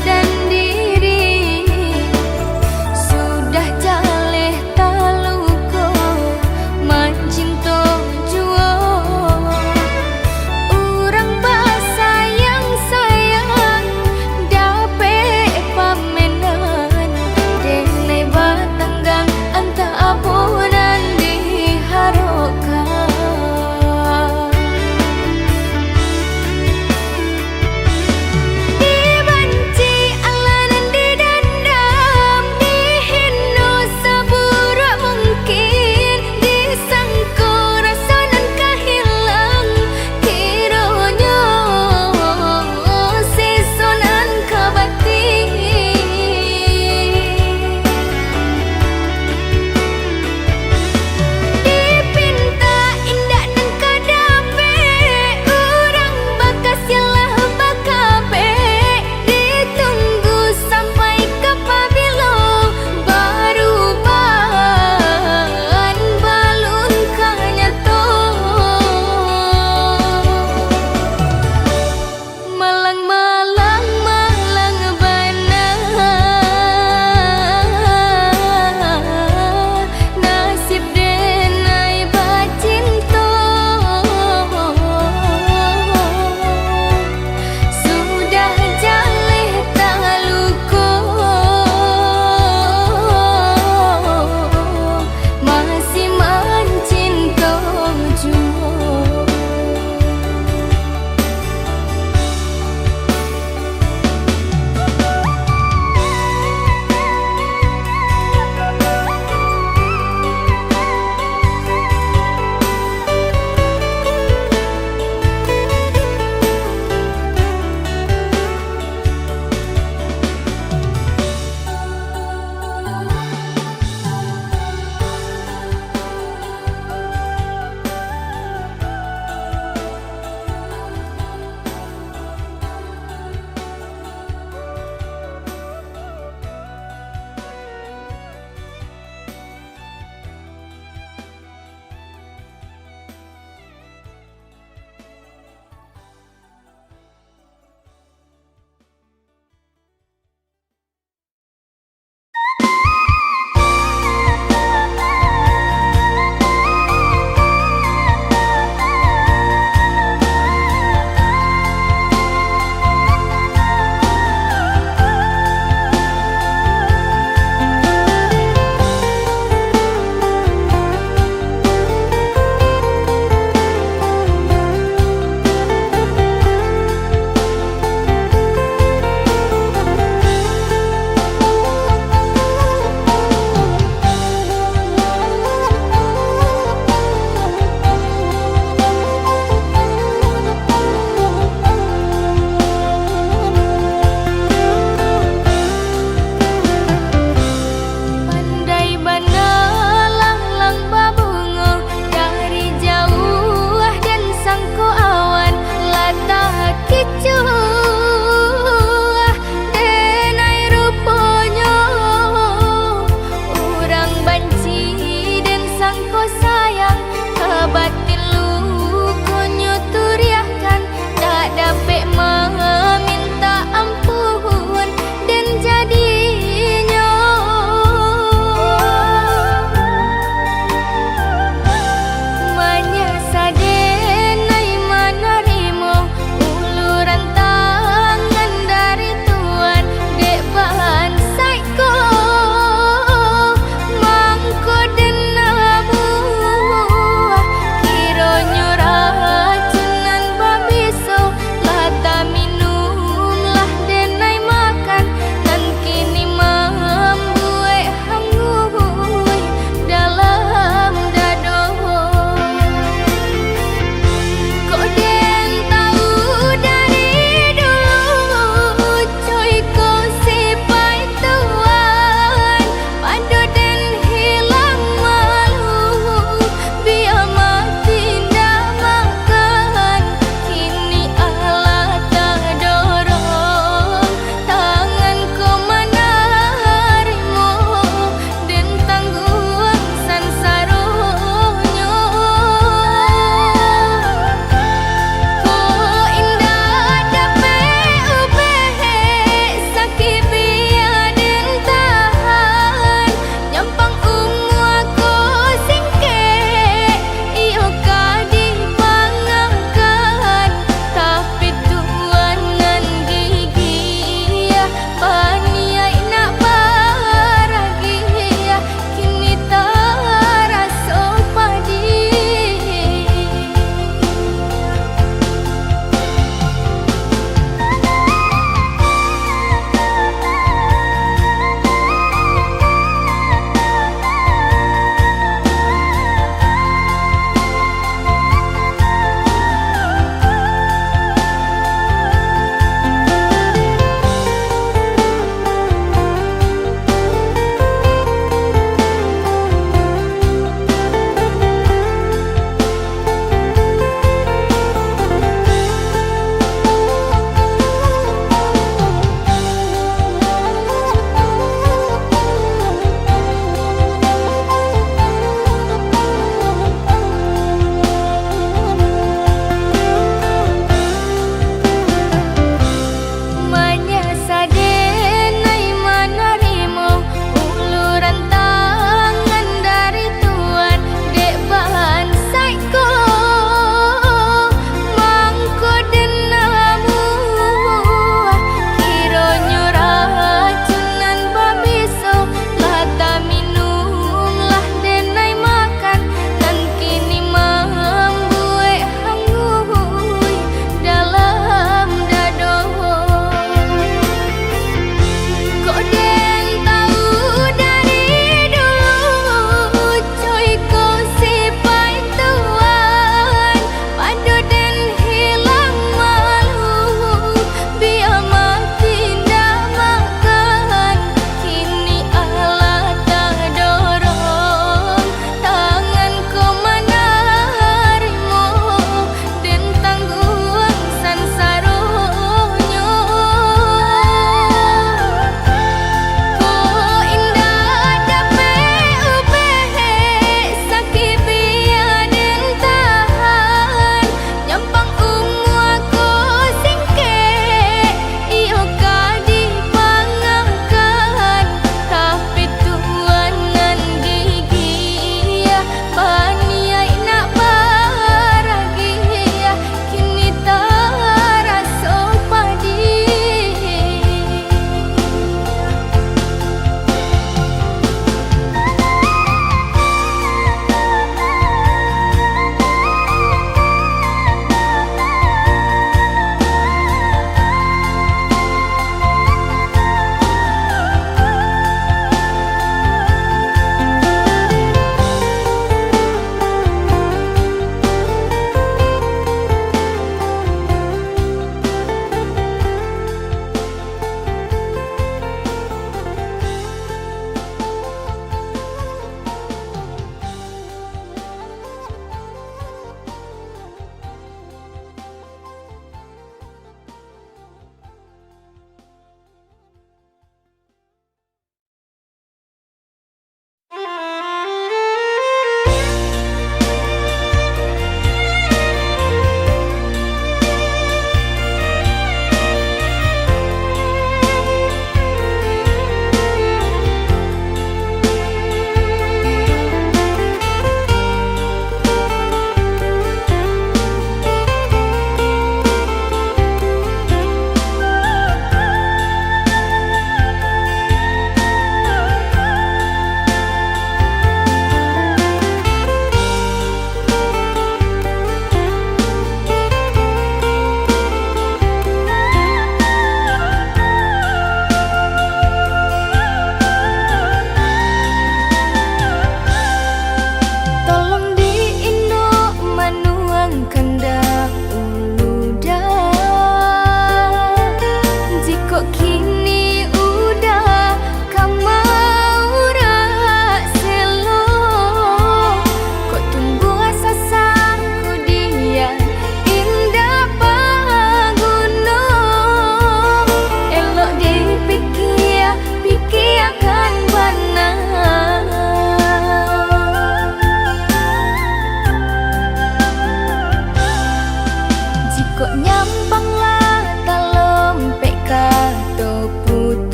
dan diri sudah jaleh taluko mancinto juo urang basa yang sayang dape pamenan dene batanggang anta apunan diharokan dibenci Allah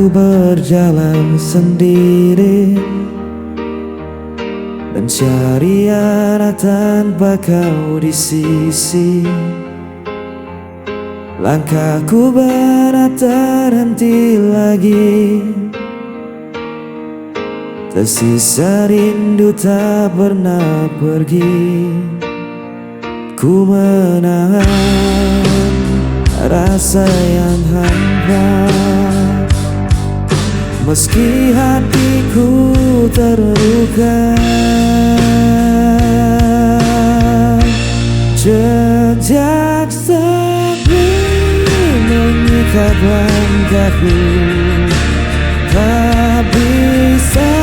Aku berjalan sendiri, mencari arah tanpa kau di sisi. Langkahku berat terhenti lagi, tersisa rindu tak pernah pergi. Ku menahan rasa yang hampa, meski hatiku terluka. Jejak sepi mengikat langkahku, tak bisa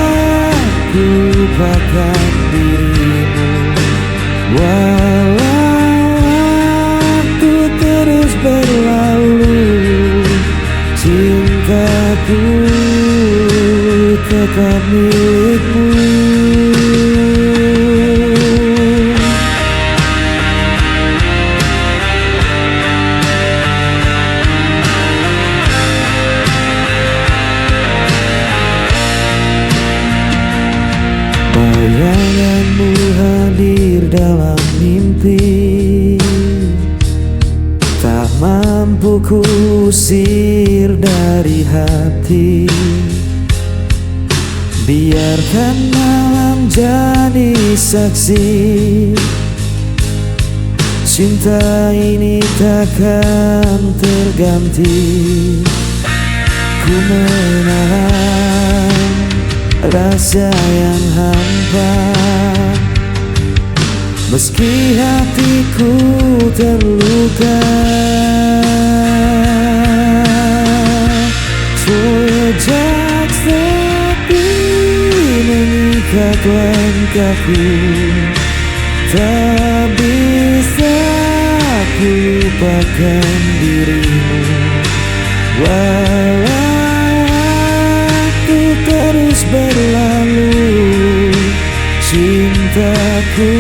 ku lupakan dirimu. Walau waktu terus berlalu, cintaku tetap milikmu. Bayanganmu hadir dalam mimpi, tak mampu kusir dari hati. Biarkan malam jadi saksi, cinta ini takkan terganti. Ku menahan rasa yang hampa, meski hatiku terluka. Jejak sepi mengikat langkahku, tak bisa ku lupakan dirimu. Walau waktu terus berlalu, cintaku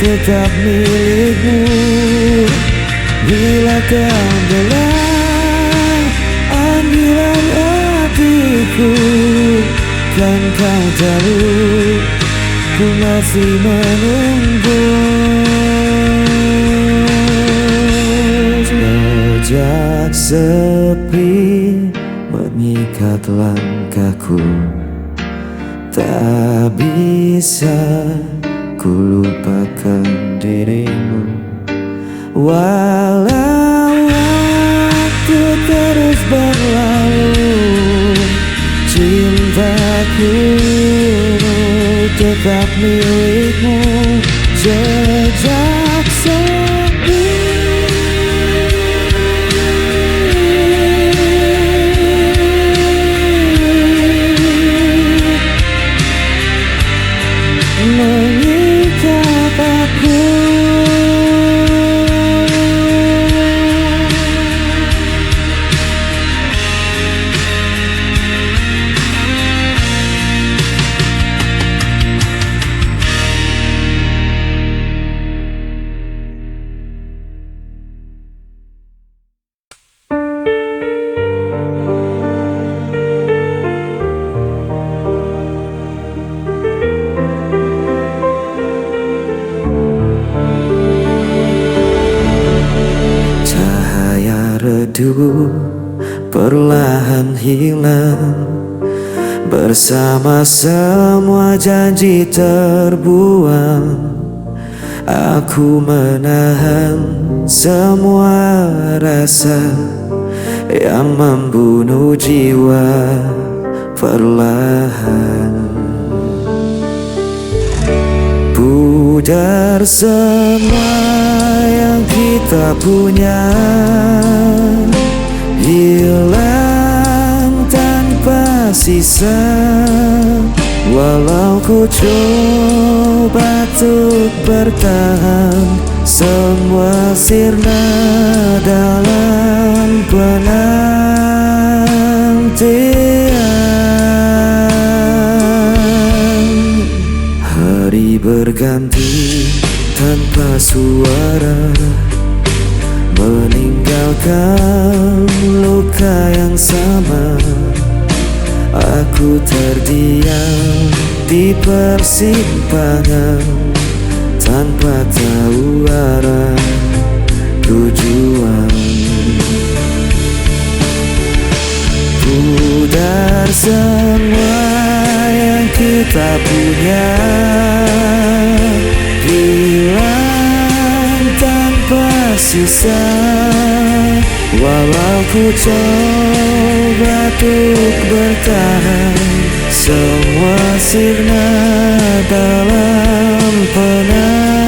tetap milikmu. Bila kau dengar panggilan hatiku, kan kau tahu ku masih menunggu. Jejak sepi mengikat langkahku, tak bisa ku lupakan dirimu. Walau waktu terus berlalu, cintaku tetap milikmu. Jejak sepi mengikat aku. Redup perlahan hilang, bersama semua janji terbuang. Aku menahan semua rasa yang membunuh jiwa perlahan. Pudar semua yang kita punya, hilang tanpa sisa. Walau ku coba untuk bertahan, semua sirna dalam penantian. Hari berganti tanpa suara, meninggalkan luka yang sama. Aku terdiam di persimpangan tanpa tahu arah tujuan. Pudar semua yang kita punya, hilang tanpa sisa. Walau ku coba untuk bertahan, semua sirna dalam penantian.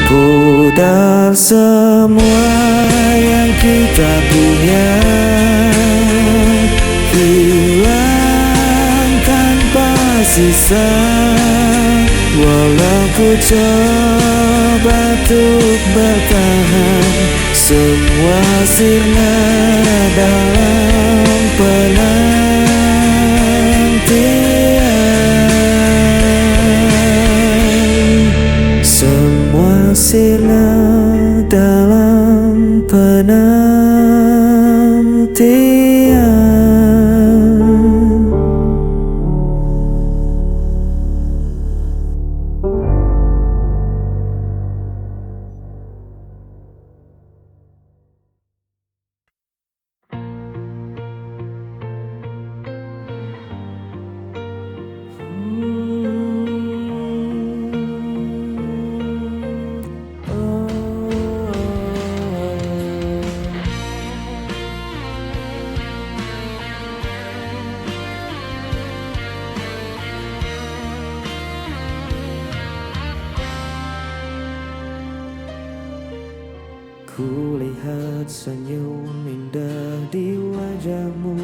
Pudar semua yang kita punya, hilang tanpa sisa. Walau ku coba untuk bertahan, semua sirna dalam penantian. Semua sirna dalam penantian. Kulihat senyum indah di wajahmu,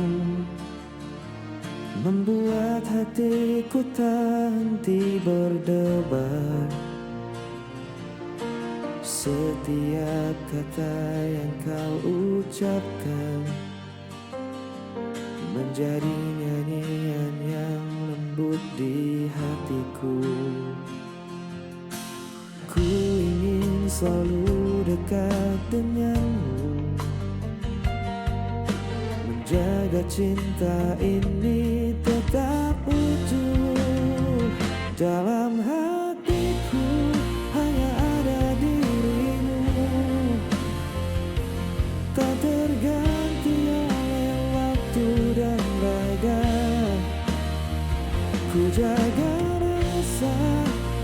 membuat hatiku tak henti berdebar. Setiap kata yang kau ucapkan menjadi nyanyian yang lembut di hatiku. Ku ingin selalu dekat denganmu, menjaga cinta ini tetap utuh. Dalam hatiku hanya ada dirimu, tak terganti oleh waktu dan raga. Ku jaga rasa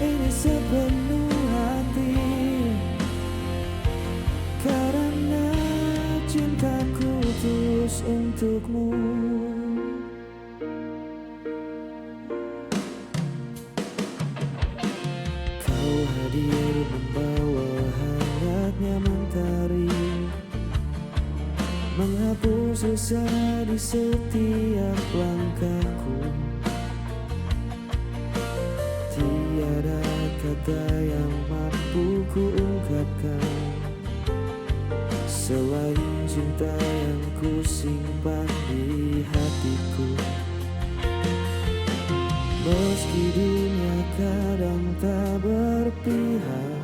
ini sepenuh hati, karena cintaku tulus untukmu. Kau hadir membawa hangatnya mentari, menghapus rasa di setiap langkahku. Tiada kata yang mampu ku ungkapkan selain cinta yang ku simpan di hatiku. Meski dunia kadang tak berpihak,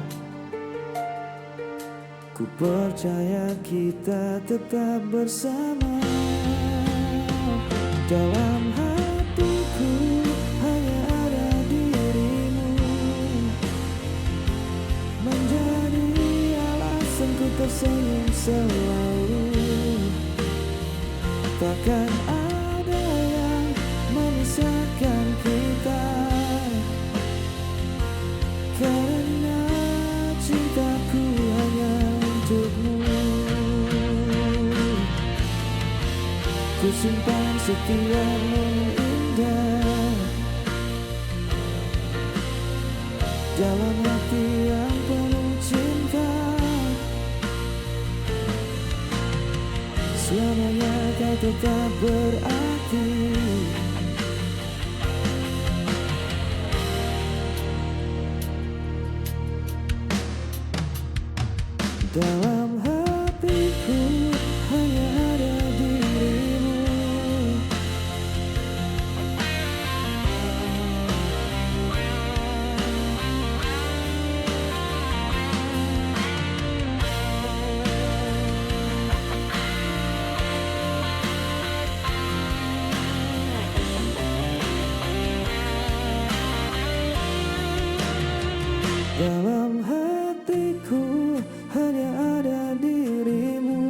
ku percaya kita tetap bersama. Dalam hatiku hanya ada dirimu, menjadi alasanku tersenyum selalu. Takkan ada yang memisahkan kita, karena cintaku hanya untukmu. Ku simpan setiap momen indah dalam hati yang penuh cinta. Selamanya tak berarti. Dalam hatiku hanya ada dirimu. Dalam hatiku hanya ada dirimu.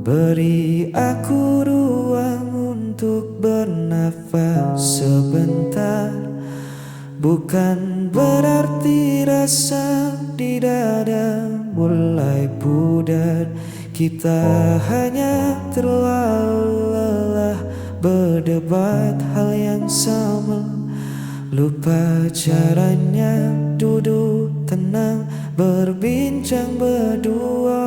Beri aku ruang untuk bernafas sebentar. Bukan berarti rasa di dada mulai pudar. Kita hanya terlalu lelah berdebat hal yang sama. Lupa caranya duduk tenang berbincang berdua.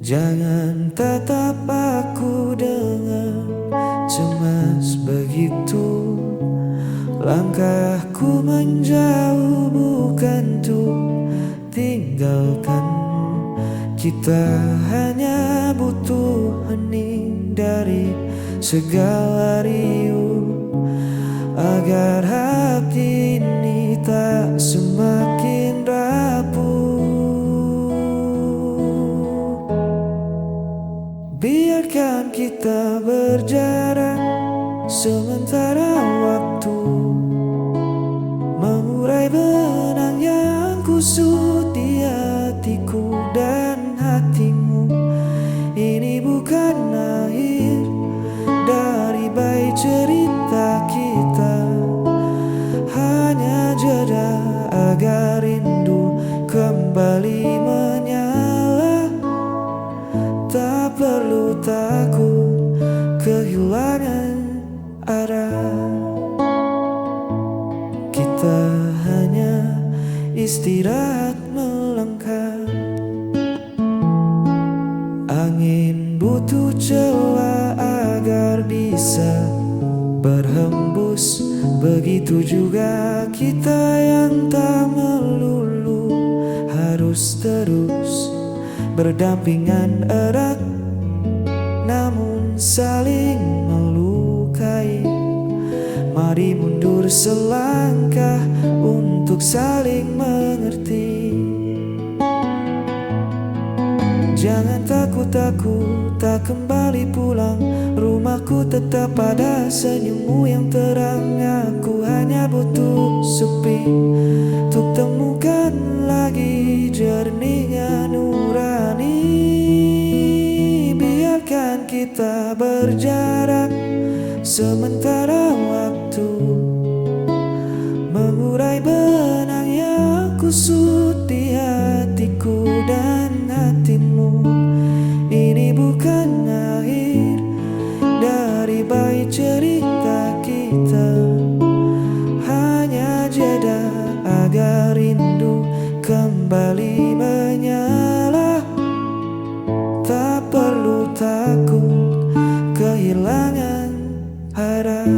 Jangan tatap aku dengan cemas begitu. Langkahku menjauh bukan untuk tinggalkan. Kita hanya butuh hening dari segala riuh, agar hati ini tak semakin rapuh. Biarkan kita berjarak sementara waktu, mengurai benang yang kusut di hatiku dan hatimu. Ini bukan akhir dari baik cerita kita, hanya jeda agar rindu kembali menyala. Tak perlu takut kehilangan arah. Kita hanya istirahat melangkah. Angin butuh celah agar bisa berhembus. Begitu juga kita yang tak melulu harus terus berdampingan erat, namun saling melukai. Mari mundur selangkah untuk saling mengerti. Jangan takut aku tak kembali pulang. Rumahku tetap pada senyummu yang terang. Aku hanya butuh sepi untuk temukan lagi jernihnya nurani. Biarkan kita berjarak sementara waktu, mengurai benang yang kusut di hatiku dan hatimu. Ini bukan akhir dari baik cerita kita, hanya jeda agar rindu kembali menyala. Tak perlu takut kehilangan arah.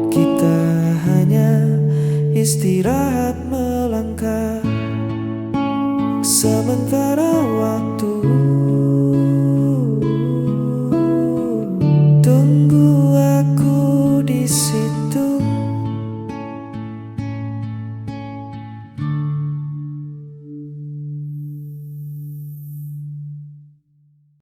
Kita hanya istirahat melangkah sementara